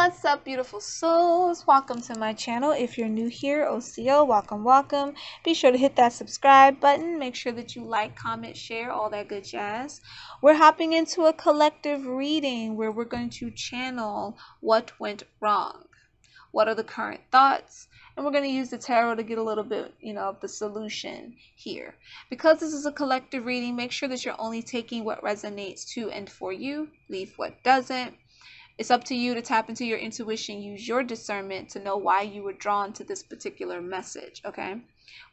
What's up, beautiful souls? Welcome to my channel. If you're new here, OCO, welcome. Be sure to hit that subscribe button. Make sure that you like, comment, share, all that good jazz. We're hopping into a collective reading where we're going to channel what went wrong. What are the current thoughts? And we're going to use the tarot to get a little bit, of the solution here. Because this is a collective reading, make sure that you're only taking what resonates to and for you. Leave what doesn't. It's up to you to tap into your intuition, use your discernment to know why you were drawn to this particular message, okay?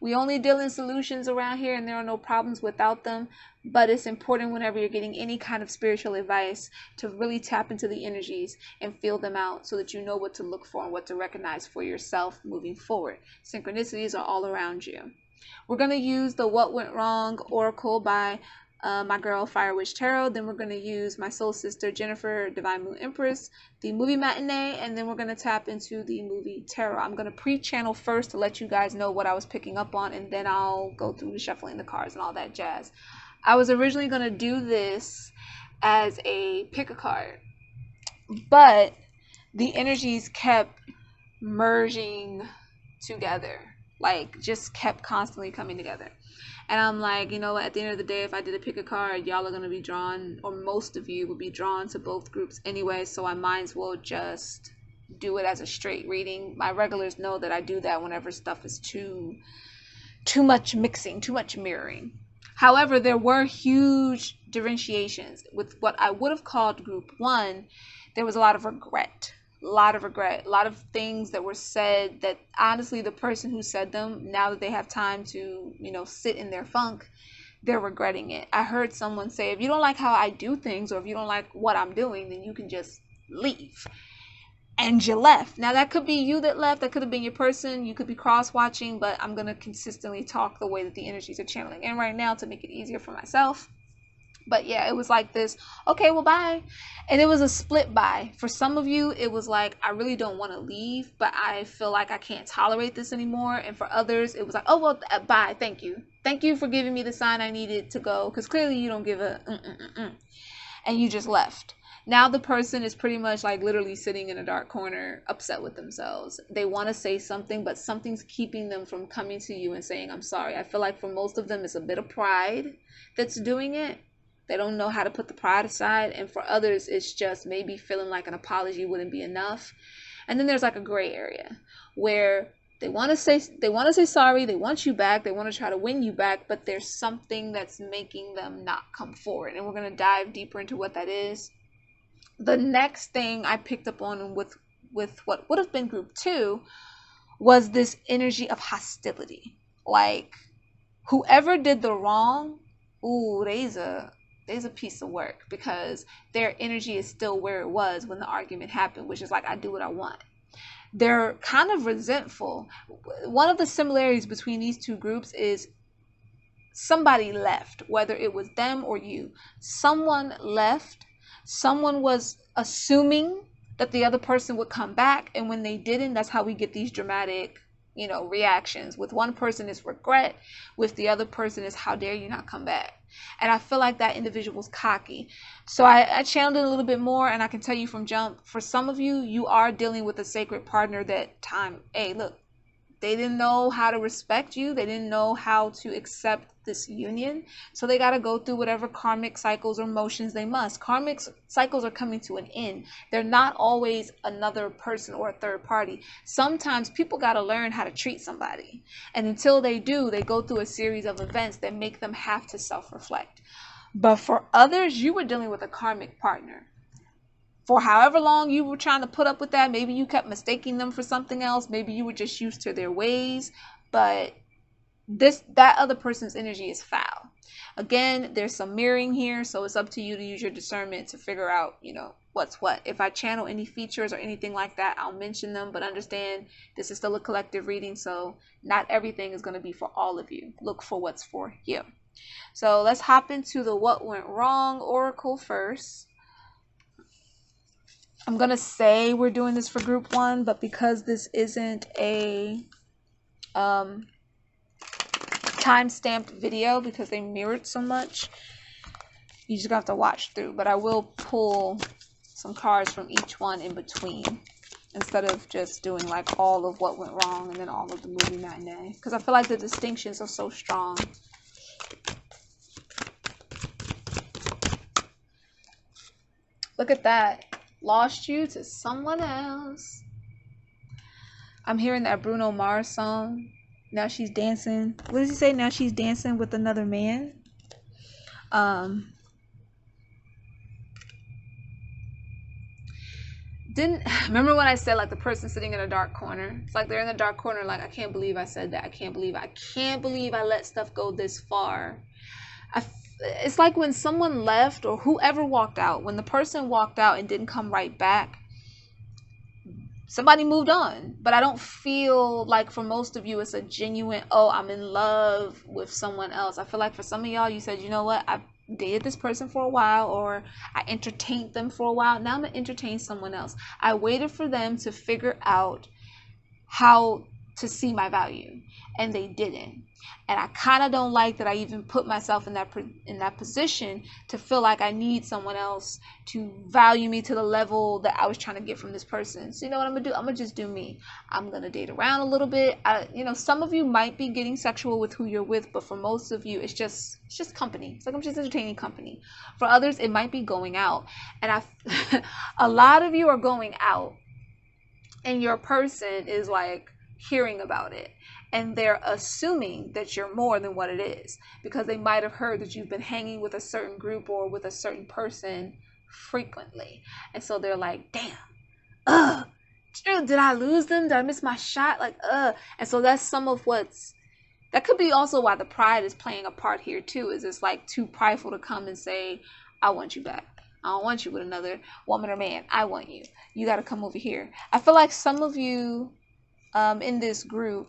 We only deal in solutions around here and there are no problems without them, but it's important whenever you're getting any kind of spiritual advice to really tap into the energies and feel them out so that you know what to look for and what to recognize for yourself moving forward. Synchronicities are all around you. We're going to use the What Went Wrong Oracle by my girl Fire Witch Tarot. Then we're going to use my soul sister Jennifer, Divine Moon Empress, the movie matinee, and then we're going to tap into the movie tarot. I'm going to pre-channel first to let you guys know what I was picking up on, and then I'll go through the shuffling the cards and all that jazz. I was originally going to do this as a pick a card, but the energies kept merging together, like just kept constantly coming together. And I'm like, you know what, at the end of the day, if I did a pick a card, y'all are going to be drawn, or most of you will be drawn to both groups anyway, so I might as well just do it as a straight reading. My regulars know that I do that whenever stuff is too much mixing, too much mirroring. However, there were huge differentiations. With what I would have called group one, there was a lot of regret. A lot of things that were said that honestly the person who said them, now that they have time to sit in their funk, they're regretting it. I heard someone say, if you don't like how I do things, or if you don't like what I'm doing, then you can just leave. And you left. Now that could be you that left, that could have been your person, you could be cross-watching, but I'm going to consistently talk the way that the energies are channeling in right now to make it easier for myself. But yeah, it was like this, okay, well, bye. And it was a split bye. For some of you, it was like, I really don't want to leave, but I feel like I can't tolerate this anymore. And for others, it was like, oh, well, bye, thank you. Thank you for giving me the sign I needed to go, because clearly you don't give a and you just left. Now the person is pretty much like literally sitting in a dark corner, upset with themselves. They want to say something, but something's keeping them from coming to you and saying, I'm sorry. I feel like for most of them, it's a bit of pride that's doing it. They don't know how to put the pride aside. And for others, it's just maybe feeling like an apology wouldn't be enough. And then there's like a gray area where they want to say sorry. They want you back. They want to try to win you back. But there's something that's making them not come forward. And we're going to dive deeper into what that is. The next thing I picked up on with what would have been group two was this energy of hostility. Like whoever did the wrong, ooh, there's a piece of work, because their energy is still where it was when the argument happened, which is like, I do what I want. They're kind of resentful. One of the similarities between these two groups is somebody left, whether it was them or you. Someone left. Someone was assuming that the other person would come back, and when they didn't, that's how we get these dramatic reactions. With one person is regret, with the other person is how dare you not come back. And I feel like that individual was cocky. So I channeled it a little bit more, and I can tell you from jump, for some of you, you are dealing with a sacred partner that hey, look, they didn't know how to respect you. They didn't know how to accept this union. So they got to go through whatever karmic cycles or motions they must. Karmic cycles are coming to an end. They're not always another person or a third party. Sometimes people got to learn how to treat somebody. And until they do, they go through a series of events that make them have to self-reflect. But for others, you were dealing with a karmic partner. For however long you were trying to put up with that, maybe you kept mistaking them for something else. Maybe you were just used to their ways. But that other person's energy is foul. Again, there's some mirroring here, so it's up to you to use your discernment to figure out, what's what. If I channel any features or anything like that, I'll mention them. But understand, this is still a collective reading, so not everything is going to be for all of you. Look for what's for you. So let's hop into the What Went Wrong Oracle first. I'm going to say we're doing this for group one, but because this isn't a time-stamped video, because they mirrored so much, you just have to watch through. But I will pull some cards from each one in between. instead of just doing like all of what went wrong and then all of the movie matinee, because I feel like the distinctions are so strong. Look at that. Lost you to someone else. I'm hearing that Bruno Mars song. Now she's dancing. What does he say? Now she's dancing with another man. Remember when I said like the person sitting in a dark corner? It's like they're in the dark corner, like, I can't believe I said that. I can't believe I let stuff go this far. It's like when someone left or whoever walked out, when the person walked out and didn't come right back, somebody moved on. But I don't feel like for most of you it's a genuine, oh, I'm in love with someone else. I feel like for some of y'all, you said, you know what, I've dated this person for a while, or I entertained them for a while. Now I'm gonna entertain someone else. I waited for them to figure out how to see my value, and they didn't. And I kind of don't like that I even put myself in that position to feel like I need someone else to value me to the level that I was trying to get from this person. So you know what I'm gonna do? I'm gonna just do me. I'm gonna date around a little bit. Some of you might be getting sexual with who you're with, but for most of you, it's just company. It's like I'm just entertaining company. For others, it might be going out, and a lot of you are going out, and your person is like hearing about it, and they're assuming that you're more than what it is, because they might have heard that you've been hanging with a certain group or with a certain person frequently, and so they're like, damn, did I lose them? Did I miss my shot? And so that's some of that could be also why the pride is playing a part here too, is it's like too prideful to come and say, I want you back. I don't want you with another woman or man. I want you. You got to come over here. I feel like some of you in this group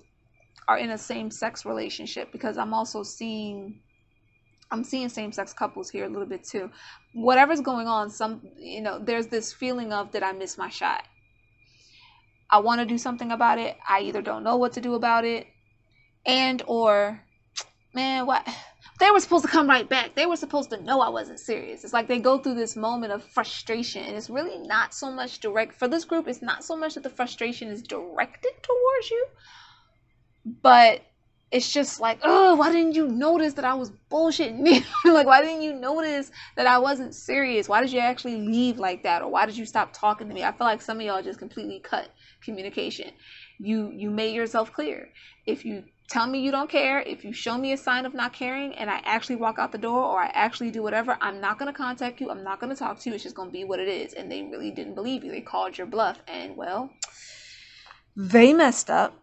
are in a same-sex relationship, because I'm seeing same-sex couples here a little bit too. Whatever's going on, there's this feeling of, did I miss my shot? I want to do something about it. I either don't know what to do about it, or, man, what? They were supposed to come right back. They were supposed to know I wasn't serious. It's like they go through this moment of frustration, and it's really not so much direct. For this group, it's not so much that the frustration is directed towards you, but it's just like, oh, why didn't you notice that I was bullshitting? Like, why didn't you notice that I wasn't serious? Why did you actually leave like that? Or why did you stop talking to me? I feel like some of y'all just completely cut communication. You made yourself clear. If you tell me you don't care, if you show me a sign of not caring, and I actually walk out the door, or I actually do whatever, I'm not going to contact you. I'm not going to talk to you. It's just going to be what it is. And they really didn't believe you. They called your bluff. And, well, they messed up.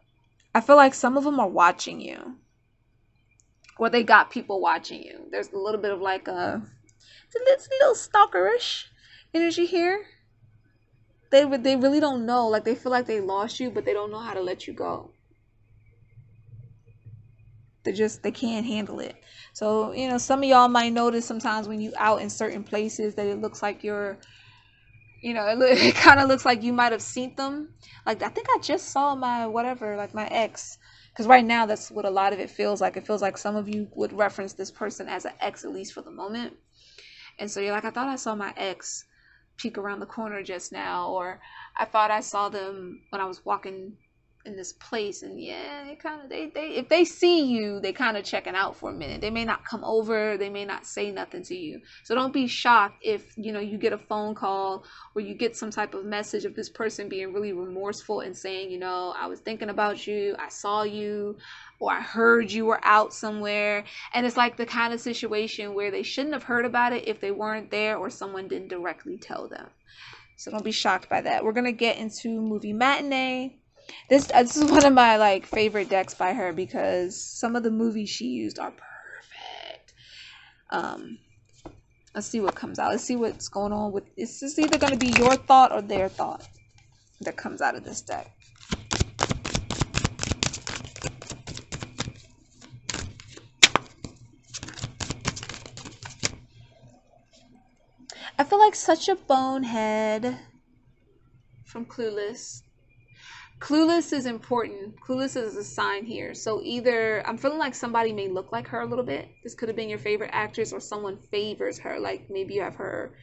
I feel like some of them are watching you, or they got people watching you. There's a little bit of like it's a little stalkerish energy here. They really don't know. Like, they feel like they lost you, but they don't know how to let you go. They can't handle it. So, some of y'all might notice sometimes when you out in certain places that it looks like you're, it kind of looks like you might have seen them. Like, I think I just saw my ex. Because right now, that's what a lot of it feels like. It feels like some of you would reference this person as an ex, at least for the moment. And so you're like, I thought I saw my ex peek around the corner just now. Or I thought I saw them when I was walking in this place. And yeah, they if they see you, they kind of checking out for a minute. They may not come over. They may not say nothing to you. So don't be shocked if, you get a phone call or you get some type of message of this person being really remorseful and saying, I was thinking about you. I saw you, or I heard you were out somewhere. And it's like the kind of situation where they shouldn't have heard about it if they weren't there or someone didn't directly tell them. So don't be shocked by that. We're going to get into movie matinee. This is one of my favorite decks by her, because some of the movies she used are perfect. Let's see what comes out. Let's see what's going on with. It's just either going to be your thought or their thought that comes out of this deck. I feel like such a bonehead from Clueless. Clueless is important. Clueless is a sign here. So either I'm feeling like somebody may look like her a little bit. This could have been your favorite actress, or someone favors her. Like maybe you have her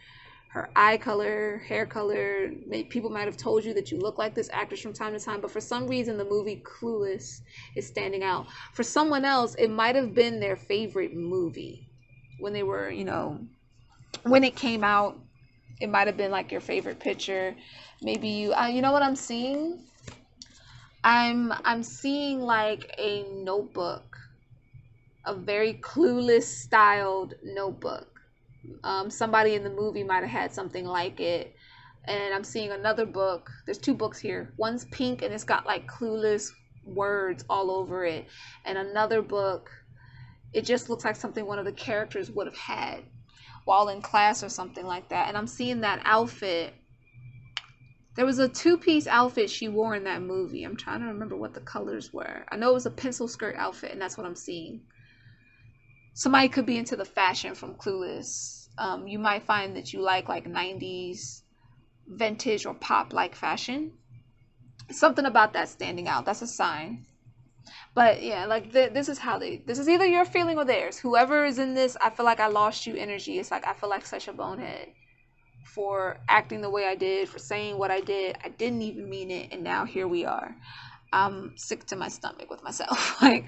her eye color, hair color. People might have told you that you look like this actress from time to time, but for some reason the movie Clueless is standing out. For someone else, it might have been their favorite movie when they were, when it came out. It might have been like your favorite picture. Maybe you know what I'm seeing? I'm seeing like a notebook, a very Clueless styled notebook. Somebody in the movie might have had something like it. And I'm seeing another book. There's two books here. One's pink and it's got like Clueless words all over it. And another book, it just looks like something one of the characters would have had while in class or something like that. And I'm seeing that outfit. There was a two-piece outfit she wore in that movie. I'm trying to remember what the colors were. I know it was a pencil skirt outfit, and that's what I'm seeing. Somebody could be into the fashion from Clueless. You might find that you like 90s vintage or pop-like fashion. Something about that standing out. That's a sign. But yeah, like this is either your feeling or theirs. Whoever is in this, I feel like I lost you energy. It's like I feel like such a bonehead for acting the way I did, for saying what I did. I didn't even mean it, and now here we are. I'm sick to my stomach with myself. Like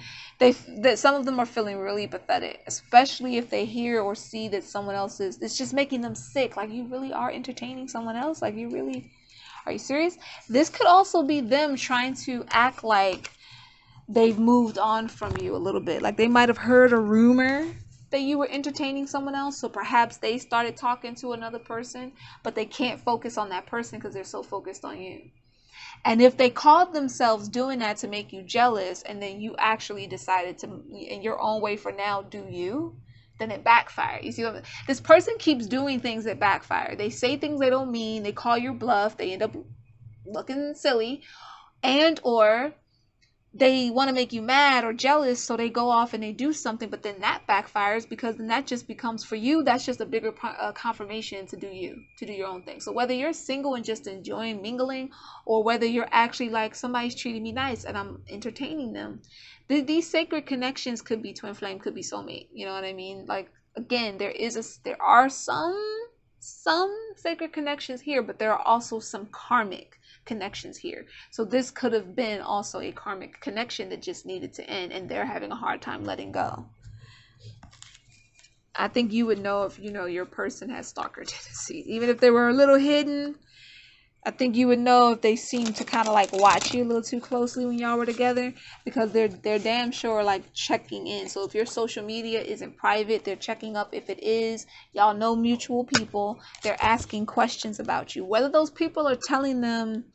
some of them are feeling really pathetic, especially if they hear or see that someone else is. It's just making them sick. Like, you really are entertaining someone else? Like, are you serious? This could also be them trying to act like they've moved on from you a little bit. Like, they might have heard a rumor that you were entertaining someone else, so perhaps they started talking to another person, but they can't focus on that person because they're so focused on you. And if they called themselves doing that to make you jealous, and then you actually decided to, in your own way for now, do you, then it backfired. You see what this person keeps doing things that backfire. They say things they don't mean. They call your bluff. They end up looking silly, and or they want to make you mad or jealous, so they go off and they do something, but then that backfires, because then that just becomes, for you, that's just a bigger confirmation to do your own thing. So whether you're single and just enjoying mingling, or whether you're actually like, somebody's treating me nice and I'm entertaining them, these sacred connections could be twin flame, could be soulmate. You know what I mean? Like, again, there are some sacred connections here, but there are also some karmic connections here. So this could have been also a karmic connection that just needed to end, and they're having a hard time letting go. I think you would know if your person has stalker tendencies, even if they were a little hidden. I think you would know if they seem to kind of like watch you a little too closely when y'all were together, because they're damn sure like checking in. So if your social media isn't private, they're checking up. If it is, y'all know mutual people, they're asking questions about you. Whether those people are telling them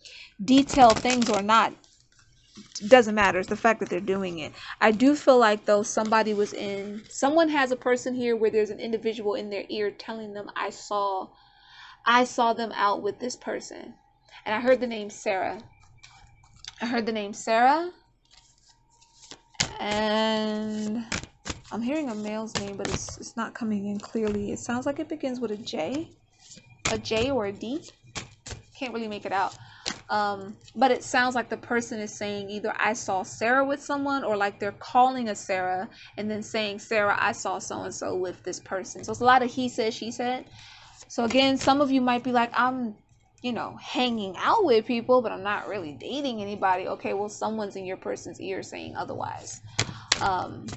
detailed things or not, doesn't matter. It's the fact that they're doing it. I do feel like, though, someone has a person here where there's an individual in their ear telling them, I saw them out with this person. And I heard the name Sarah. And I'm hearing a male's name, but it's not coming in clearly. It sounds like it begins with a J or a D. Can't really make it out. But it sounds like the person is saying either I saw Sarah with someone, or like they're calling a Sarah and then saying, Sarah, I saw so-and-so with this person. So it's a lot of he said, she said. So again, some of you might be like, I'm, hanging out with people, but I'm not really dating anybody. Okay, well, someone's in your person's ear saying otherwise. And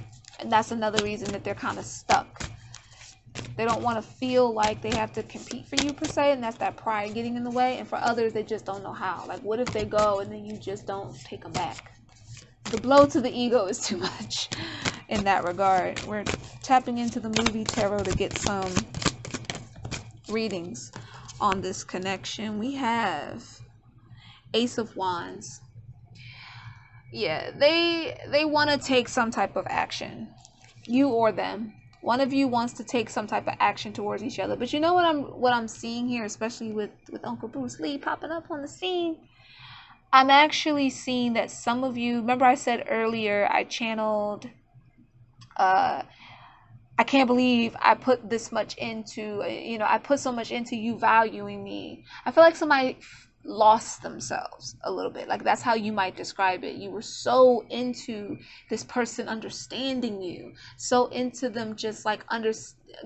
that's another reason that they're kind of stuck. They don't want to feel like they have to compete for you per se, and that's that pride getting in the way. And for others, they just don't know how. Like, what if they go and then you just don't take them back? The blow to the ego is too much in that regard. We're tapping into the movie tarot to get some readings on this connection. We have Ace of Wands. Yeah, they want to take some type of action, you or them. One of you wants to take some type of action towards each other. But you know what I'm seeing here, especially with Uncle Bruce Lee popping up on the scene? I'm actually seeing that some of you, remember I said earlier, I channeled, I can't believe I put this much into, I put so much into you valuing me. I feel like somebody lost themselves a little bit. Like, that's how you might describe it. You were so into this person understanding you, so into them just like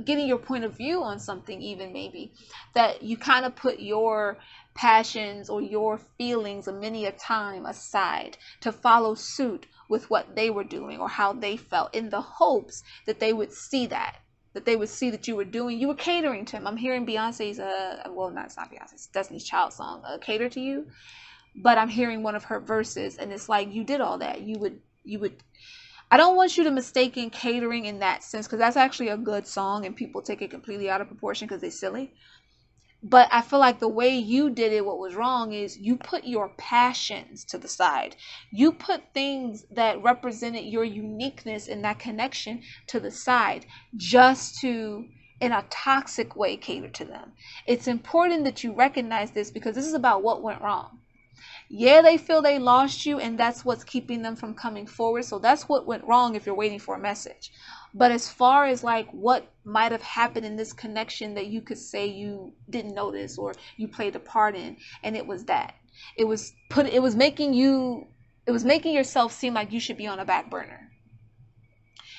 getting your point of view on something, even maybe, that you kind of put your passions or your feelings many a time aside to follow suit with what they were doing or how they felt, in the hopes that they would see that they would see that you were doing, you were catering to him. I'm hearing Beyonce's, well, not, it's not Beyonce's, Destiny's Child song, Cater to You. But I'm hearing one of her verses, and it's like, you did all that. You would, I don't want you to mistaken catering in that sense, because that's actually a good song, and people take it completely out of proportion because they're silly. But I feel like the way you did it, what was wrong is you put your passions to the side. You put things that represented your uniqueness in that connection to the side, just to, in a toxic way, cater to them. It's important that you recognize this, because this is about what went wrong. Yeah, they feel they lost you, and that's what's keeping them from coming forward. So that's what went wrong if you're waiting for a message. But as far as like what might have happened in this connection that you could say you didn't notice or you played a part in, and it was that. It was making yourself seem like you should be on a back burner.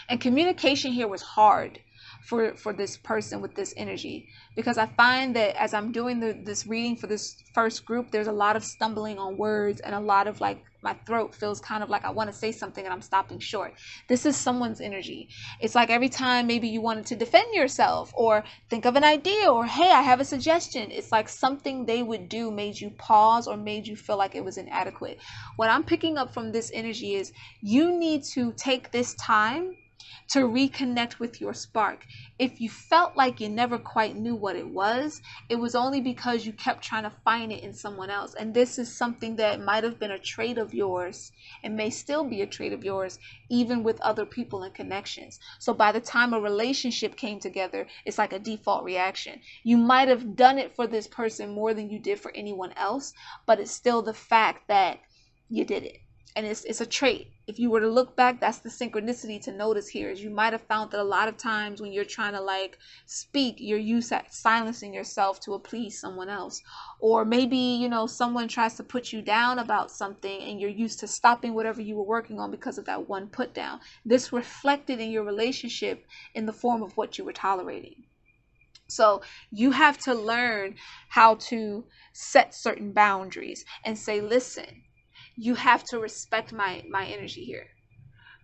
And communication here was hard for this person with this energy, because I find that as I'm doing this reading for this first group, there's a lot of stumbling on words, and a lot of like my throat feels kind of like I want to say something and I'm stopping short. This is someone's energy. It's like every time maybe you wanted to defend yourself or think of an idea or, hey, I have a suggestion, it's like something they would do made you pause or made you feel like it was inadequate. What I'm picking up from this energy is you need to take this time to reconnect with your spark. If you felt like you never quite knew what it was only because you kept trying to find it in someone else. And this is something that might have been a trait of yours and may still be a trait of yours, even with other people and connections. So by the time a relationship came together, it's like a default reaction. You might have done it for this person more than you did for anyone else, but it's still the fact that you did it. And it's a trait. If you were to look back, that's the synchronicity to notice here, is you might have found that a lot of times when you're trying to like speak, you're used to silencing yourself to please someone else. Or maybe, you know, someone tries to put you down about something and you're used to stopping whatever you were working on because of that one put down. This reflected in your relationship in the form of what you were tolerating. So you have to learn how to set certain boundaries and say, listen, you have to respect my energy here.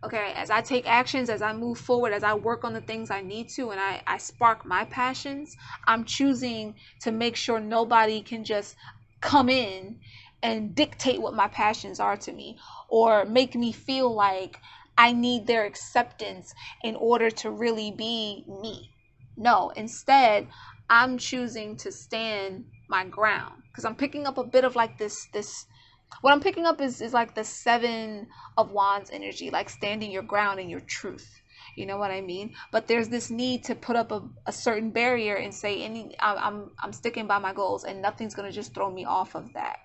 Okay, as I take actions, as I move forward, as I work on the things I need to, and I spark my passions, I'm choosing to make sure nobody can just come in and dictate what my passions are to me, or make me feel like I need their acceptance in order to really be me. No, instead, I'm choosing to stand my ground, because I'm picking up a bit of like this what I'm picking up is like the 7 of Wands energy, like standing your ground in your truth. You know what I mean? But there's this need to put up a certain barrier and say, I'm sticking by my goals, and nothing's going to just throw me off of that.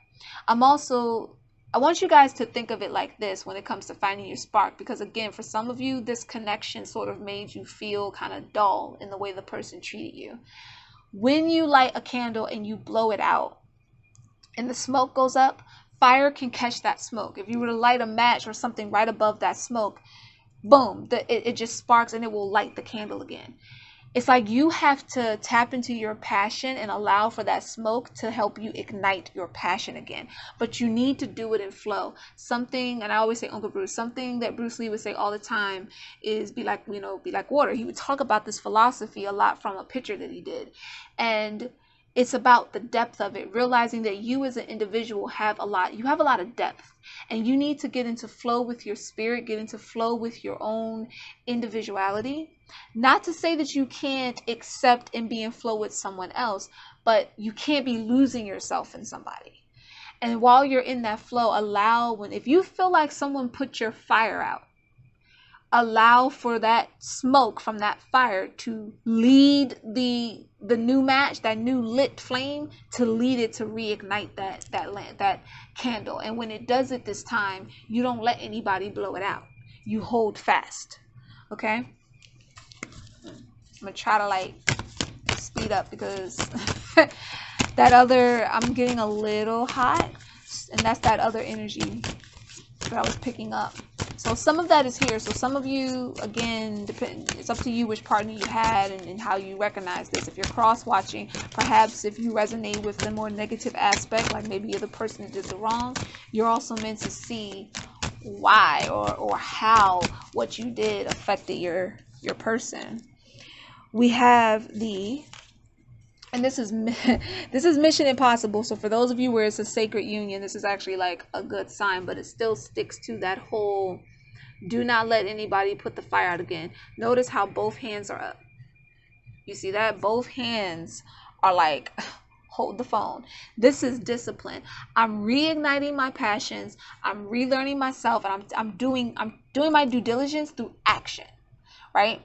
I want you guys to think of it like this when it comes to finding your spark, because again, for some of you, this connection sort of made you feel kind of dull in the way the person treated you. When you light a candle and you blow it out and the smoke goes up, fire can catch that smoke. If you were to light a match or something right above that smoke, boom, it just sparks and it will light the candle again. It's like you have to tap into your passion and allow for that smoke to help you ignite your passion again. But you need to do it in flow. Something, and I always say Uncle Bruce, something that Bruce Lee would say all the time is be like water. He would talk about this philosophy a lot from a picture that he did. And it's about the depth of it, realizing that you as an individual have a lot of depth, and you need to get into flow with your spirit, get into flow with your own individuality. Not to say that you can't accept and be in flow with someone else, but you can't be losing yourself in somebody. And while you're in that flow, if you feel like someone put your fire out, allow for that smoke from that fire to lead the new match, that new lit flame, to lead it to reignite that candle. And when it does it this time, you don't let anybody blow it out. You hold fast. Okay? I'm gonna try to like speed up because That other, I'm getting a little hot, and that's that other energy that I was picking up. So some of that is here. So some of you, again, it's up to you which partner you had and how you recognize this. If you're cross-watching, perhaps if you resonate with the more negative aspect, like maybe you're the person that did the wrong, you're also meant to see why or how what you did affected your person. We have and this is Mission Impossible. So for those of you where it's a sacred union, this is actually like a good sign, but it still sticks to that whole do not let anybody put the fire out again. Notice how both hands are up. You see that? Both hands are like, hold the phone. This is discipline. I'm reigniting my passions. I'm relearning myself, and I'm doing my due diligence through action, right?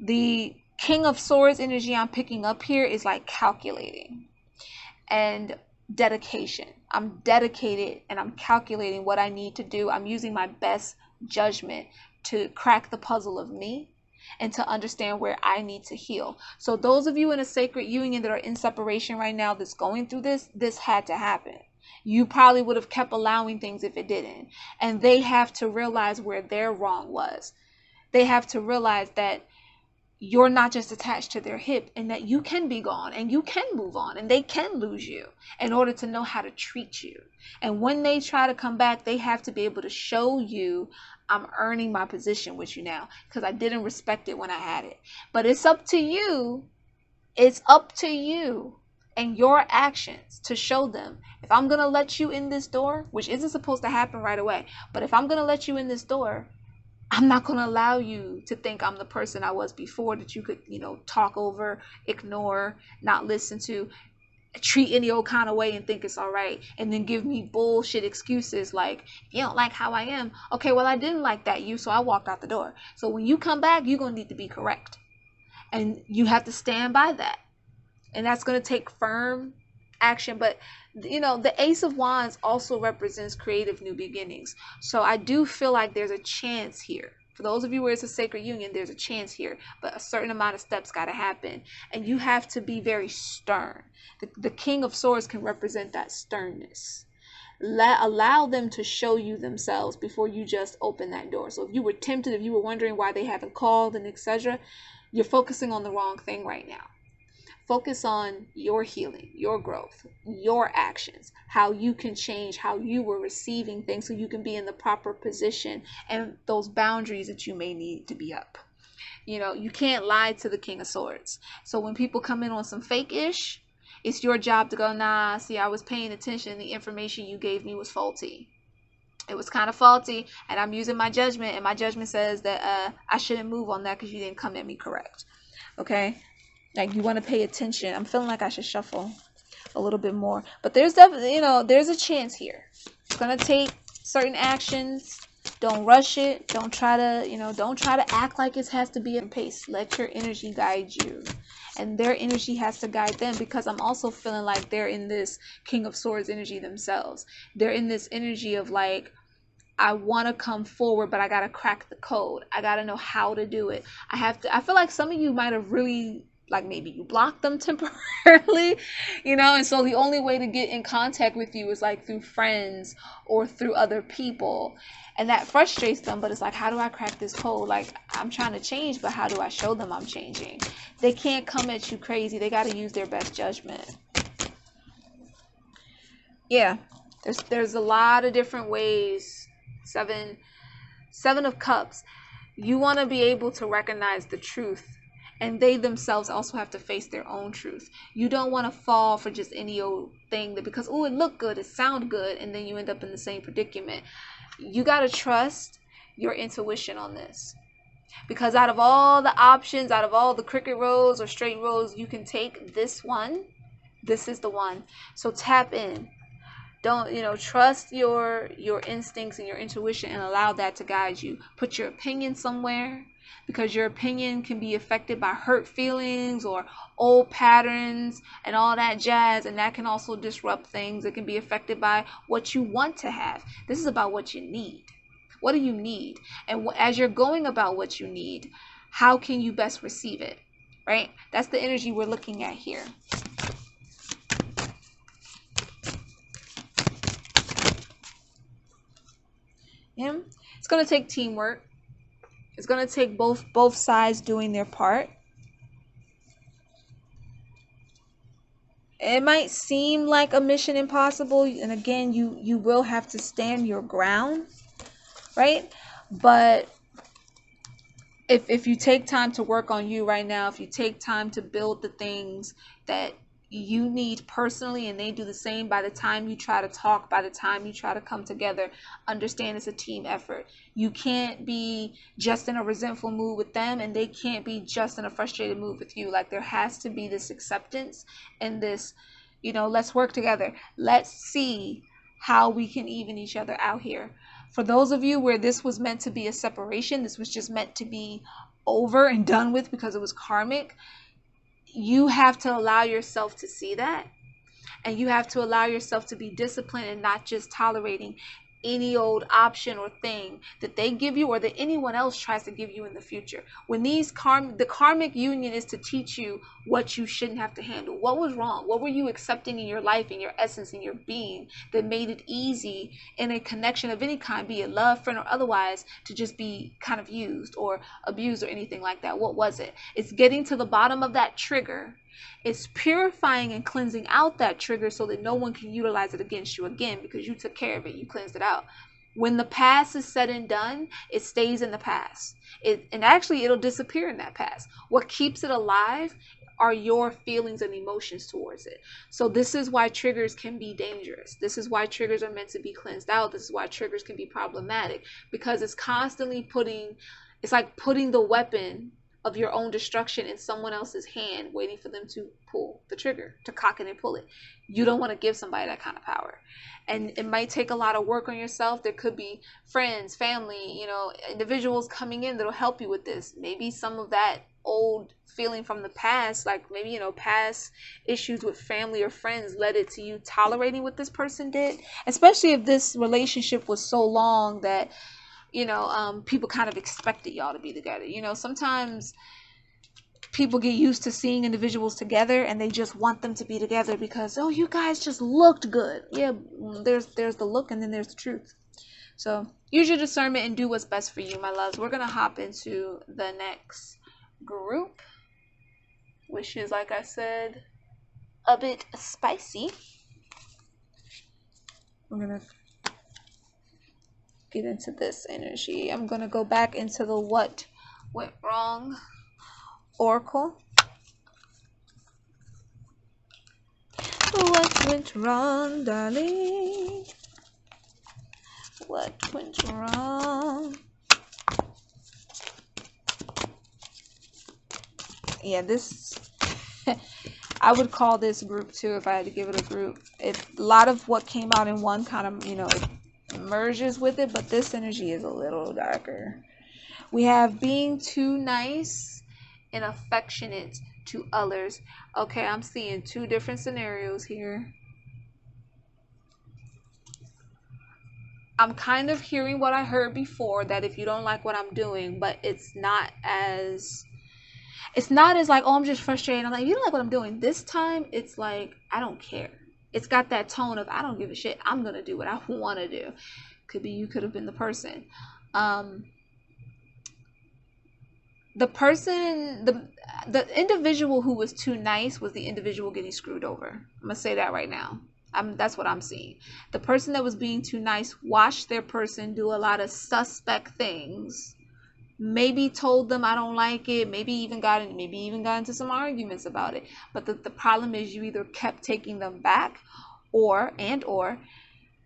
The King of Swords energy I'm picking up here is like calculating and dedication. I'm dedicated and I'm calculating what I need to do. I'm using my best judgment to crack the puzzle of me and to understand where I need to heal. So those of you in a sacred union that are in separation right now that's going through this had to happen. You probably would have kept allowing things if it didn't. And they have to realize where their wrong was. They have to realize that you're not just attached to their hip, and that you can be gone and you can move on and they can lose you in order to know how to treat you. And when they try to come back, they have to be able to show you, I'm earning my position with you now because I didn't respect it when I had it. But it's up to you. It's up to you and your actions to show them, if I'm going to let you in this door, which isn't supposed to happen right away, but if I'm going to let you in this door, I'm not going to allow you to think I'm the person I was before that you could, talk over, ignore, not listen to, treat any old kind of way and think it's all right. And then give me bullshit excuses like, if you don't like how I am, okay, well, I didn't like that so I walked out the door. So when you come back, you're going to need to be correct. And you have to stand by that. And that's going to take firm action. But the Ace of Wands also represents creative new beginnings. So I do feel like there's a chance here. For those of you where it's a sacred union, there's a chance here, but a certain amount of steps got to happen. And you have to be very stern. The King of Swords can represent that sternness. Allow them to show you themselves before you just open that door. So if you were tempted, if you were wondering why they haven't called and etc., you're focusing on the wrong thing right now. Focus on your healing, your growth, your actions, how you can change, how you were receiving things so you can be in the proper position and those boundaries that you may need to be up. You can't lie to the King of Swords. So when people come in on some fake-ish, it's your job to go, nah, see, I was paying attention and the information you gave me was faulty. It was kind of faulty and I'm using my judgment, and my judgment says that I shouldn't move on that because you didn't come at me correct. Okay? Like, you want to pay attention. I'm feeling like I should shuffle a little bit more. But there's definitely, there's a chance here. It's going to take certain actions. Don't rush it. Don't try to act like it has to be at pace. Let your energy guide you. And their energy has to guide them, because I'm also feeling like they're in this King of Swords energy themselves. They're in this energy of like, I want to come forward, but I got to crack the code. I got to know how to do it. I feel like some of you might have really, like, maybe you blocked them temporarily, and so the only way to get in contact with you is like through friends or through other people, and that frustrates them. But it's like, how do I crack this code? Like, I'm trying to change, but how do I show them I'm changing? They can't come at you crazy. They got to use their best judgment. Yeah, there's a lot of different ways. Seven of Cups. You want to be able to recognize the truth. And they themselves also have to face their own truth. You don't want to fall for just any old thing that because, oh, it looked good, it sounded good, and then you end up in the same predicament. You got to trust your intuition on this. Because out of all the options, out of all the crooked roads or straight roads you can take, this is the one. So tap in. Don't, trust your instincts and your intuition and allow that to guide you. Put your opinion somewhere, because your opinion can be affected by hurt feelings or old patterns and all that jazz, and that can also disrupt things. It can be affected by what you want to have. This is about what you need. What do you need? And as you're going about what you need, how can you best receive it, right? That's the energy we're looking at here. Yeah, it's going to take teamwork. It's going to take both sides doing their part. It might seem like a mission impossible, and again, you will have to stand your ground, right? But if you take time to work on you right now, if you take time to build the things that you need personally, and they do the same, by the time you try to talk, by the time you try to come together, understand it's a team effort. You can't be just in a resentful mood with them, and they can't be just in a frustrated mood with you. Like, there has to be this acceptance and this, let's work together. Let's see how we can even each other out here. For those of you where this was meant to be a separation, this was just meant to be over and done with because it was karmic, you have to allow yourself to see that. And you have to allow yourself to be disciplined and not just tolerating any old option or thing that they give you or that anyone else tries to give you in the future. When the karmic union is to teach you what you shouldn't have to handle. What was wrong? What were you accepting in your life, in your essence, in your being, that made it easy in a connection of any kind, be it love, friend, or otherwise, to just be kind of used or abused or anything like that? What was it? It's getting to the bottom of that trigger. It's purifying and cleansing out that trigger so that no one can utilize it against you again, because you took care of it, you cleansed it out. When the past is said and done, it stays in the past. And actually, it'll disappear in that past. What keeps it alive are your feelings and emotions towards it. So this is why triggers can be dangerous. This is why triggers are meant to be cleansed out. This is why triggers can be problematic, because it's constantly it's like putting the weapon of your own destruction in someone else's hand, waiting for them to pull the trigger, to cock it and pull it. You don't want to give somebody that kind of power. And it might take a lot of work on yourself. There could be friends, family, individuals coming in that'll help you with this. Maybe some of that old feeling from the past, like maybe, past issues with family or friends led it to you tolerating what this person did, especially if this relationship was so long that people kind of expected y'all to be together. Sometimes people get used to seeing individuals together and they just want them to be together because, oh, you guys just looked good. Yeah, there's the look and then there's the truth. So use your discernment and do what's best for you, my loves. We're going to hop into the next group, which is, like I said, a bit spicy. We're going to get into this energy. I'm going to go back into the what went wrong oracle. What went wrong, darling? What went wrong? Yeah, this I would call this group 2 if I had to give it a group. A lot of what came out in one kind of, it merges with it, but this energy is a little darker. We have being too nice and affectionate to others. Okay, I'm seeing 2 different scenarios here. I'm kind of hearing what I heard before, that if you don't like what I'm doing, but it's not as like, oh, I'm just frustrated. I'm like, you don't like what I'm doing. This time, it's like, I don't care. It's got that tone of, I don't give a shit. I'm going to do what I want to do. Could be you could have been the person. The person, the individual who was too nice was the individual getting screwed over. I'm going to say that right now. That's what I'm seeing. The person that was being too nice watched their person do a lot of suspect things. Maybe told them I don't like it. Maybe even got into some arguments about it. But the problem is, you either kept taking them back, or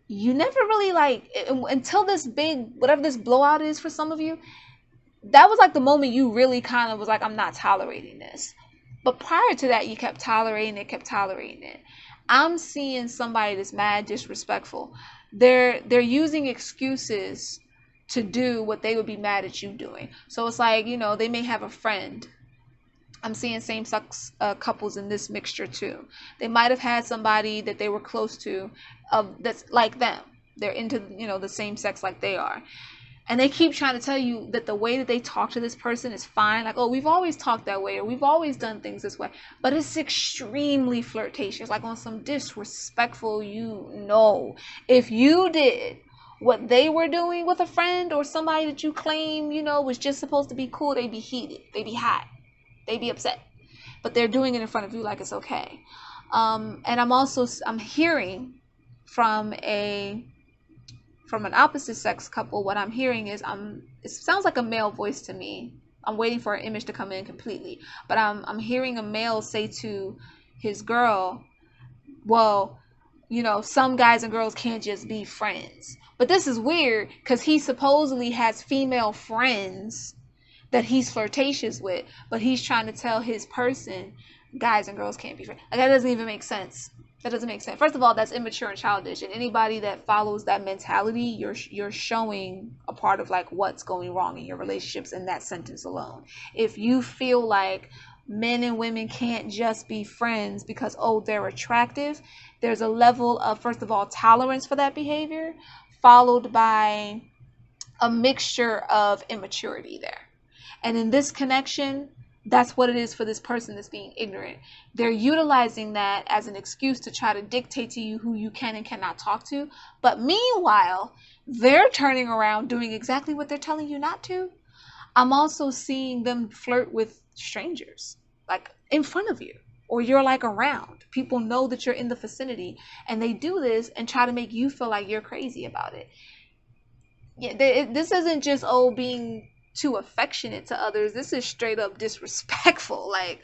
you never really until this big, whatever this blowout is for some of you. That was like the moment you really kind of was like, I'm not tolerating this. But prior to that, you kept tolerating it. I'm seeing somebody that's mad disrespectful. They're using excuses to do what they would be mad at you doing. So it's like, they may have a friend. I'm seeing same-sex couples in this mixture too. They might have had somebody that they were close to that's like them. They're into, the same sex like they are. And they keep trying to tell you that the way that they talk to this person is fine. Like, oh, we've always talked that way, or we've always done things this way. But it's extremely flirtatious, like on some disrespectful, if you did what they were doing with a friend or somebody that you claim, you know, was just supposed to be cool, they'd be heated, they'd be hot, they'd be upset. But they're doing it in front of you like it's okay. And I'm hearing from an opposite sex couple, what I'm hearing is it sounds like a male voice to me. I'm waiting for an image to come in completely, but I'm hearing a male say to his girl, well, you know, some guys and girls can't just be friends. But this is weird because he supposedly has female friends that he's flirtatious with, but he's trying to tell his person guys and girls can't be friends. Like, that doesn't even make sense. That doesn't make sense. First of all, that's immature and childish, and anybody that follows that mentality, you're showing a part of like what's going wrong in your relationships in that sentence alone. If you feel like men and women can't just be friends because, oh, they're attractive, there's a level of, first of all, tolerance for that behavior, followed by a mixture of immaturity there. And in this connection, that's what it is for this person that's being ignorant. They're utilizing that as an excuse to try to dictate to you who you can and cannot talk to. But meanwhile, they're turning around doing exactly what they're telling you not to. I'm also seeing them flirt with strangers, like in front of you, or you're like around. People know that you're in the vicinity, and they do this and try to make you feel like you're crazy about it. Yeah, this isn't just, oh, being too affectionate to others. This is straight up disrespectful, like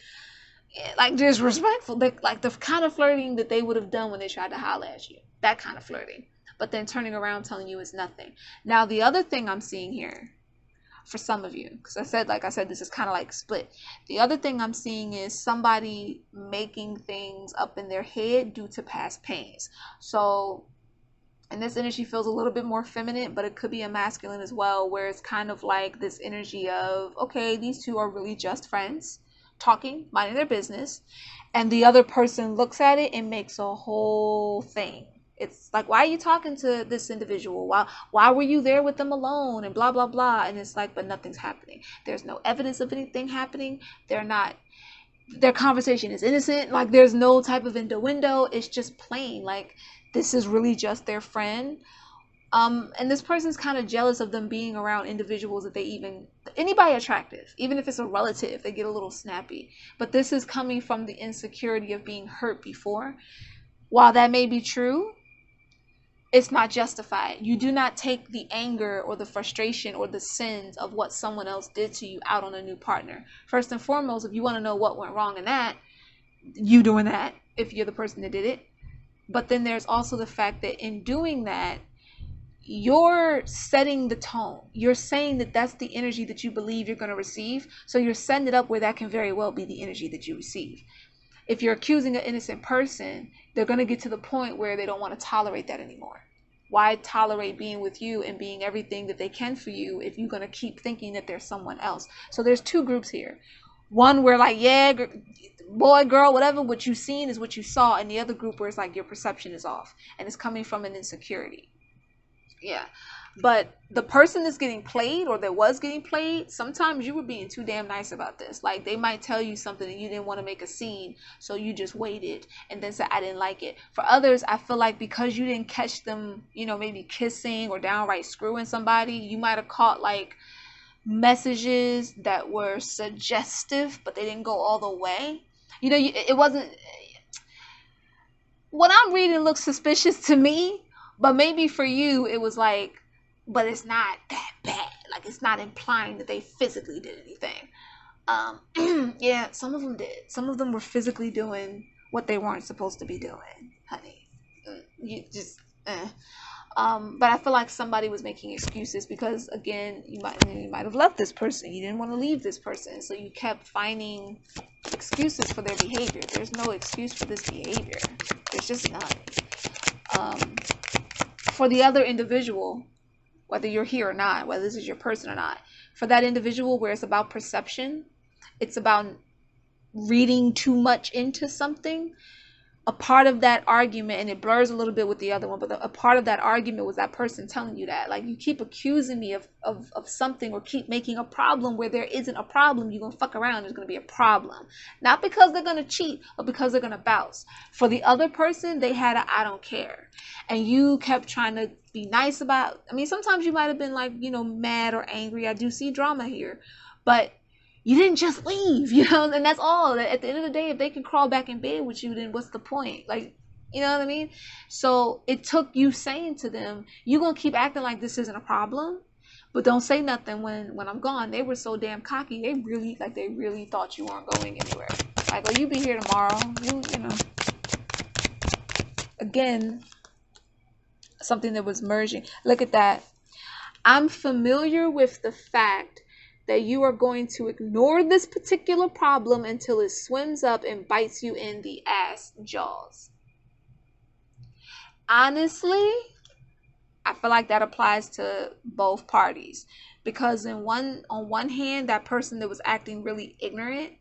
disrespectful, like the kind of flirting that they would have done when they tried to holler at you, that kind of flirting, but then turning around telling you it's nothing. Now, the other thing I'm seeing here for some of you, because like I said, this is kind of like split. The other thing I'm seeing is somebody making things up in their head due to past pains. So, and this energy feels a little bit more feminine, but it could be a masculine as well, where it's kind of like this energy of, okay, these two are really just friends, talking, minding their business, and the other person looks at it and makes a whole thing. It's like, why are you talking to this individual? Why were you there with them alone? And blah, blah, blah. And it's like, but nothing's happening. There's no evidence of anything happening. Their conversation is innocent. Like, there's no type of innuendo. It's just plain. Like, this is really just their friend. And this person's kind of jealous of them being around individuals that anybody attractive, even if it's a relative, they get a little snappy. But this is coming from the insecurity of being hurt before. While that may be true, it's not justified. You do not take the anger or the frustration or the sins of what someone else did to you out on a new partner. First and foremost, if you want to know what went wrong in that, you doing that if you're the person that did it. But then there's also the fact that in doing that, you're setting the tone. You're saying that that's the energy that you believe you're going to receive. So you're setting it up where that can very well be the energy that you receive. If you're accusing an innocent person, they're going to get to the point where they don't want to tolerate that anymore. Why tolerate being with you and being everything that they can for you if you're going to keep thinking that there's someone else? So there's two groups here. One where like, yeah, boy, girl, whatever, what you've seen is what you saw. And the other group where it's like your perception is off and it's coming from an insecurity. Yeah. But the person that's getting played or that was getting played, sometimes you were being too damn nice about this. Like, they might tell you something and you didn't want to make a scene, so you just waited and then said, I didn't like it. For others, I feel like because you didn't catch them, maybe kissing or downright screwing somebody, you might have caught like messages that were suggestive, but they didn't go all the way. It wasn't, what I'm reading looks suspicious to me, but maybe for you, it was like, but it's not that bad. Like, it's not implying that they physically did anything. Yeah, some of them did. Some of them were physically doing what they weren't supposed to be doing, honey. But I feel like somebody was making excuses because, again, you might have left this person. You didn't want to leave this person. So you kept finding excuses for their behavior. There's no excuse for this behavior. There's just none. For the other individual, whether you're here or not, whether this is your person or not, for that individual where it's about perception, it's about reading too much into something, a part of that argument, and it blurs a little bit with the other one, but a part of that argument was that person telling you that, like, you keep accusing me of something, or keep making a problem where there isn't a problem. You're gonna fuck around, there's gonna be a problem. Not because they're gonna cheat, but because they're gonna bounce. For the other person, they had a I don't care, and you kept trying to be nice about. I mean, sometimes you might have been like, mad or angry. I do see drama here, but you didn't just leave, and that's all. At the end of the day, if they can crawl back in bed with you, then what's the point? Like, you know what I mean? So it took you saying to them, you're going to keep acting like this isn't a problem, but don't say nothing when I'm gone. They were so damn cocky. They really thought you weren't going anywhere. Like, oh, you be here tomorrow. You know. Again, something that was merging. Look at that. I'm familiar with the fact that you are going to ignore this particular problem until it swims up and bites you in the ass jaws. Honestly, I feel like that applies to both parties, because on one hand, that person that was acting really ignorant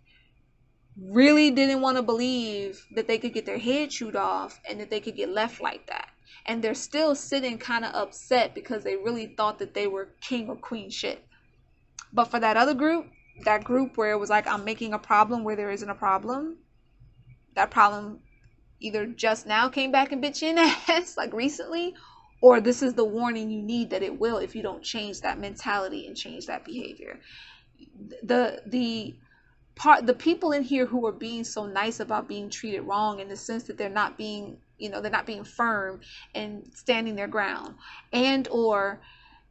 really didn't want to believe that they could get their head chewed off and that they could get left like that. And they're still sitting kind of upset because they really thought that they were king or queen shit. But for that other group, that group where it was like, I'm making a problem where there isn't a problem, that problem either just now came back and bit you in the ass, like recently, or this is the warning you need that it will if you don't change that mentality and change that behavior. The people in here who are being so nice about being treated wrong, in the sense that they're not being, they're not being firm and standing their ground, and or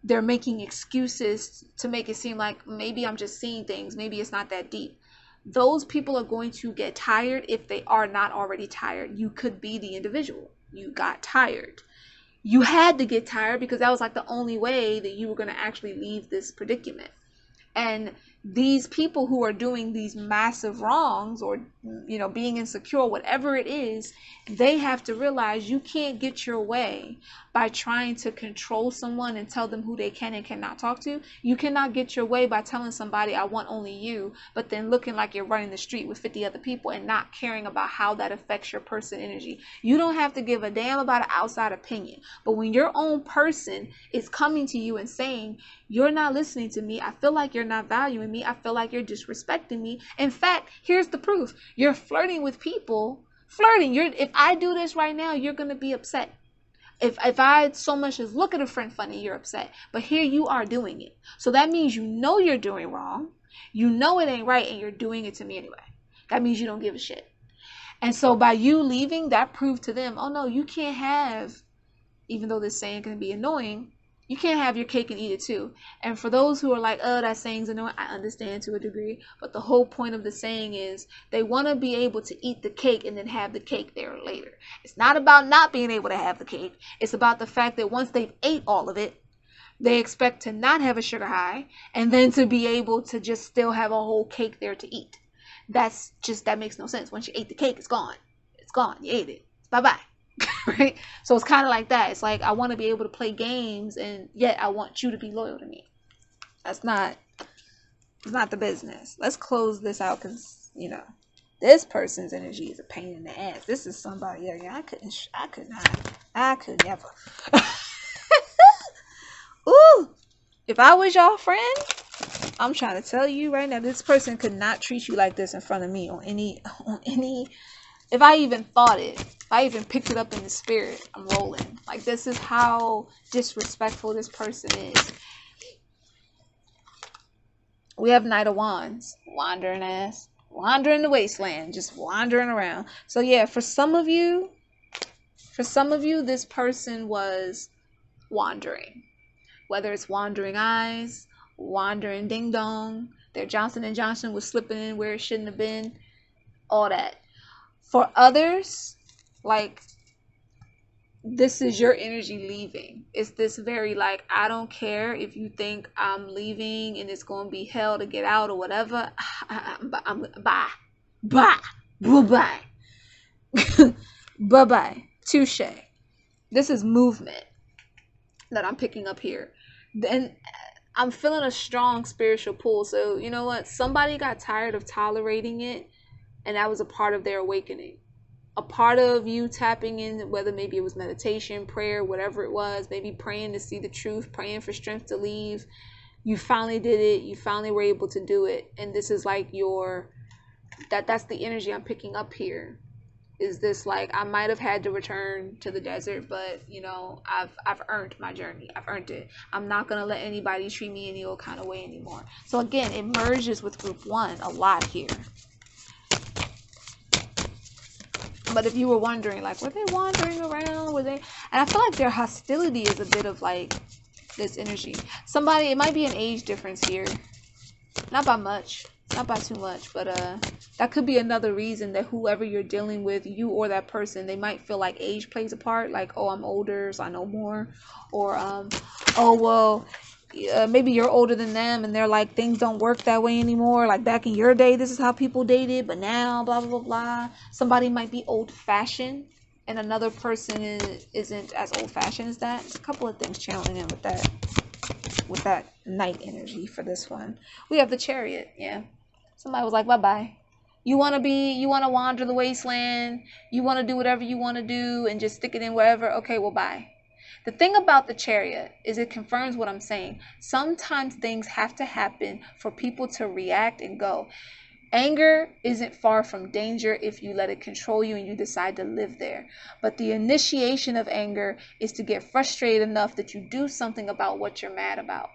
they're making excuses to make it seem like maybe I'm just seeing things, maybe it's not that deep. Those people are going to get tired if they are not already tired. You could be the individual. You got tired. You had to get tired because that was like the only way that you were going to actually leave this predicament. And these people who are doing these massive wrongs, or being insecure, whatever it is, they have to realize you can't get your way by trying to control someone and tell them who they can and cannot talk to. You cannot get your way by telling somebody, I want only you, but then looking like you're running the street with 50 other people and not caring about how that affects your person energy. You don't have to give a damn about an outside opinion. But when your own person is coming to you and saying, you're not listening to me, I feel like you're not valuing me, I feel like you're disrespecting me. In fact, here's the proof. You're flirting with people. If I do this right now, you're going to be upset. If I so much as look at a friend funny, you're upset. But here you are doing it. So that means you're doing wrong. You know it ain't right, and you're doing it to me anyway. That means you don't give a shit. And so by you leaving, that proved to them, oh no, you can't have, even though this saying can be annoying, you can't have your cake and eat it too. And for those who are like, oh, that saying's annoying, I understand to a degree. But the whole point of the saying is they want to be able to eat the cake and then have the cake there later. It's not about not being able to have the cake. It's about the fact that once they've ate all of it, they expect to not have a sugar high and then to be able to just still have a whole cake there to eat. That makes no sense. Once you ate the cake, it's gone. It's gone. You ate it. Bye-bye. Right? So it's kind of like that. It's like, I want to be able to play games, and yet I want you to be loyal to me. It's not the business. Let's close this out, because this person's energy is a pain in the ass. This is somebody I could never. Ooh, if I was your friend, I'm trying to tell you right now, this person could not treat you like this in front of me on any. If I even thought it, if I even picked it up in the spirit, I'm rolling. Like, this is how disrespectful this person is. We have Knight of Wands, wandering the wasteland, just wandering around. So yeah, for some of you, this person was wandering. Whether it's wandering eyes, wandering ding dong, their Johnson & Johnson was slipping in where it shouldn't have been, all that. For others, like, this is your energy leaving. It's this very like, I don't care if you think I'm leaving and it's going to be hell to get out or whatever. Bye. Bye-bye. Bye-bye. Touche. This is movement that I'm picking up here. Then I'm feeling a strong spiritual pull. So you know what? Somebody got tired of tolerating it, and that was a part of their awakening. a part of you tapping in, whether maybe it was meditation, prayer, whatever it was, maybe praying to see the truth, praying for strength to leave. You finally did it. You finally were able to do it. And this is like that's the energy I'm picking up here. Is this like, I might have had to return to the desert, but you know, I've earned my journey. I've earned it. I'm not gonna let anybody treat me any old kind of way anymore. So again, it merges with group 1 a lot here. But if you were wondering, like, were they wandering around? Were they? And I feel like their hostility is a bit of like this energy. Somebody, it might be an age difference here. Not by much. Not by too much. But that could be another reason that whoever you're dealing with, you or that person, they might feel like age plays a part. Like, oh, I'm older, so I know more. Or, oh, well, maybe you're older than them and they're like, things don't work that way anymore. Like back in your day, this is how people dated, but now blah blah blah blah. Somebody might be old-fashioned and another person isn't as old-fashioned as that. There's a couple of things channeling in with that night energy for this one. We have the Chariot. Yeah, somebody was like, bye-bye. You want to wander the wasteland, you want to do whatever you want to do and just stick it in wherever. Okay, well, bye. The thing about the Chariot is it confirms what I'm saying. Sometimes things have to happen for people to react and go. Anger isn't far from danger if you let it control you and you decide to live there. But the initiation of anger is to get frustrated enough that you do something about what you're mad about.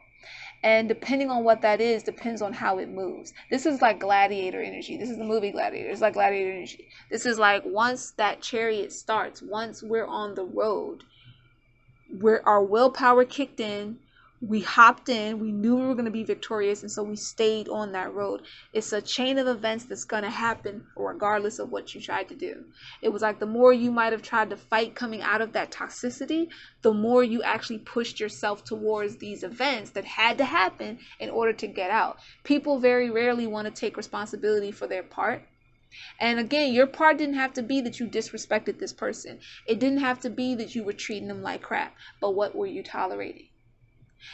And depending on what that is, depends on how it moves. This is like gladiator energy. This is the movie Gladiator. It's like gladiator energy. This is like once that chariot starts, once we're on the road, where our willpower kicked in, we hopped in, we knew we were going to be victorious, and so we stayed on that road. It's a chain of events that's going to happen regardless of what you tried to do. It was like the more you might have tried to fight coming out of that toxicity, the more you actually pushed yourself towards these events that had to happen in order to get out. People very rarely want to take responsibility for their part. And again, your part didn't have to be that you disrespected this person. It didn't have to be that you were treating them like crap. But what were you tolerating?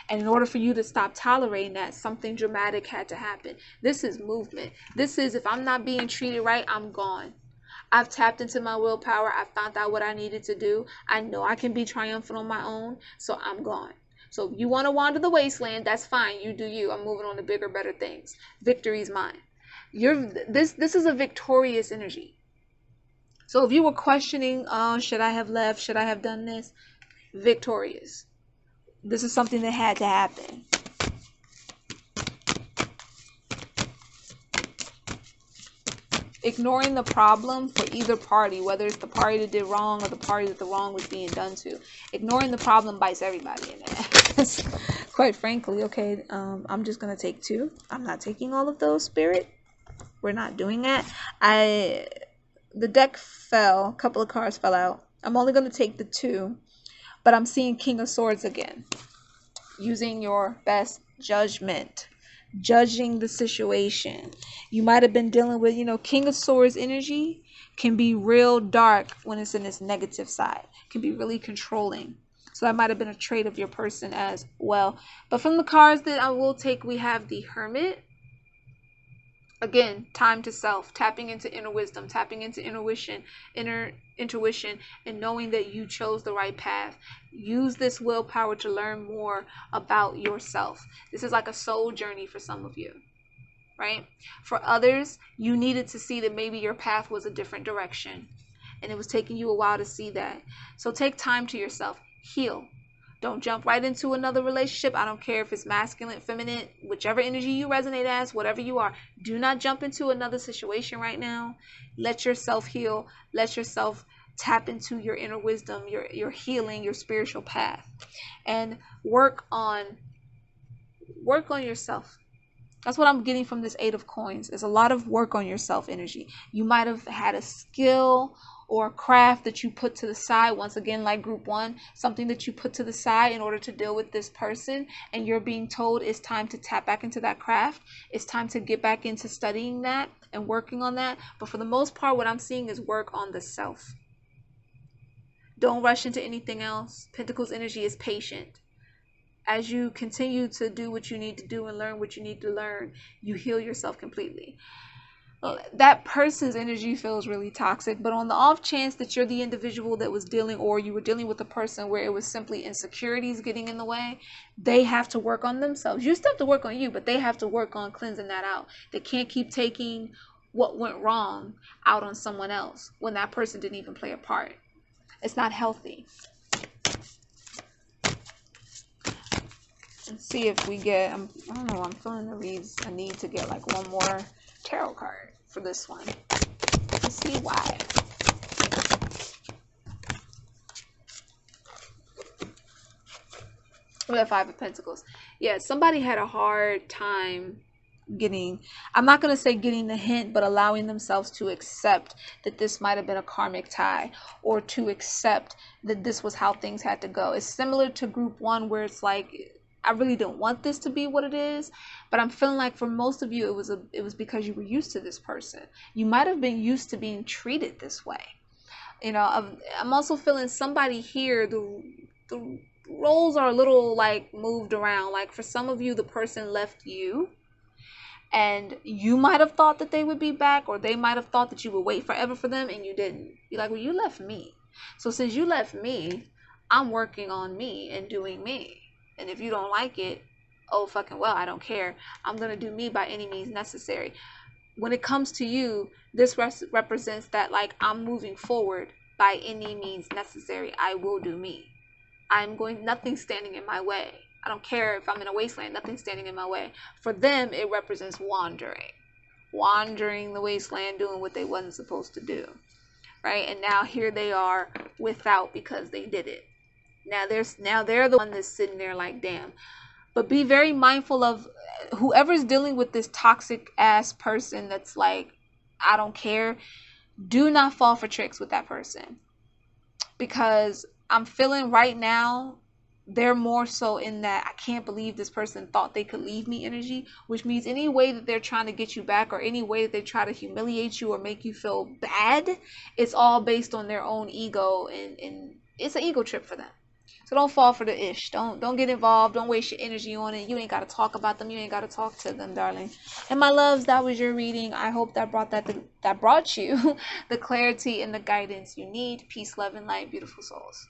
And in order for you to stop tolerating that, something dramatic had to happen. This is movement. This is, if I'm not being treated right, I'm gone. I've tapped into my willpower. I found out what I needed to do. I know I can be triumphant on my own, so I'm gone. So if you want to wander the wasteland, that's fine. You do you. I'm moving on to bigger, better things. Victory's mine. This is a victorious energy. So if you were questioning, oh, should I have left? Should I have done this? Victorious. This is something that had to happen. Ignoring the problem for either party, whether it's the party that did wrong or the party that the wrong was being done to. Ignoring the problem bites everybody in the ass. Quite frankly, okay, I'm just going to take 2. I'm not taking all of those, Spirit. We're not doing that. The deck fell. A couple of cards fell out. I'm only going to take the 2. But I'm seeing King of Swords again. Using your best judgment. Judging the situation. You might have been dealing with, King of Swords energy can be real dark when it's in its negative side. Can be really controlling. So that might have been a trait of your person as well. But from the cards that I will take, we have the Hermit. Again, time to self, tapping into inner wisdom, tapping into inner intuition, and knowing that you chose the right path. Use this willpower to learn more about yourself. This is like a soul journey for some of you, right? For others, you needed to see that maybe your path was a different direction, and it was taking you a while to see that. So take time to yourself, heal. Don't jump right into another relationship. I don't care if it's masculine, feminine, whichever energy you resonate as, whatever you are. Do not jump into another situation right now. Let yourself heal. Let yourself tap into your inner wisdom, your healing, your spiritual path. And work on yourself. That's what I'm getting from this 8 of Coins. It's a lot of work on yourself energy. You might have had a skill or a craft that you put to the side, once again, like group 1, something that you put to the side in order to deal with this person, and you're being told it's time to tap back into that craft. It's time to get back into studying that and working on that. But for the most part, what I'm seeing is work on the self. Don't rush into anything else. Pentacles energy is patient. As you continue to do what you need to do and learn what you need to learn, you heal yourself completely. that person's energy feels really toxic. But on the off chance that you're the individual that was dealing, or you were dealing with a person where it was simply insecurities getting in the way, they have to work on themselves. You still have to work on you, but they have to work on cleansing that out. They can't keep taking what went wrong out on someone else when that person didn't even play a part. It's not healthy. Let's see if we get, I don't know, I'm feeling the reads. I need to get like one more tarot card for this one. Let's see why. We have Five of Pentacles. Yeah, somebody had a hard time getting, I'm not going to say getting the hint, but allowing themselves to accept that this might have been a karmic tie, or to accept that this was how things had to go. It's similar to group one, where it's like, I really don't want this to be what it is, but I'm feeling like for most of you, it was because you were used to this person. You might have been used to being treated this way. You know, I'm also feeling somebody here, the roles are a little like moved around. Like for some of you, the person left you, and you might have thought that they would be back, or they might have thought that you would wait forever for them, and you didn't. You're like, well, you left me. So since you left me, I'm working on me and doing me. And if you don't like it, oh fucking well, I don't care. I'm going to do me by any means necessary. When it comes to you, this represents that, like, I'm moving forward by any means necessary. I will do me. Nothing's standing in my way. I don't care if I'm in a wasteland, nothing's standing in my way. For them, it represents wandering. Wandering the wasteland, doing what they wasn't supposed to do. Right? And now here they are without, because they did it. Now they're the one that's sitting there like, damn. But be very mindful of whoever's dealing with this toxic ass person that's like, I don't care. Do not fall for tricks with that person. Because I'm feeling right now, they're more so in that I can't believe this person thought they could leave me energy, which means any way that they're trying to get you back, or any way that they try to humiliate you or make you feel bad, it's all based on their own ego, and it's an ego trip for them. So don't fall for the ish. Don't get involved. Don't waste your energy on it. You ain't got to talk about them. You ain't got to talk to them, darling. And my loves, that was your reading. I hope that brought you the clarity and the guidance you need. Peace, love, and light, beautiful souls.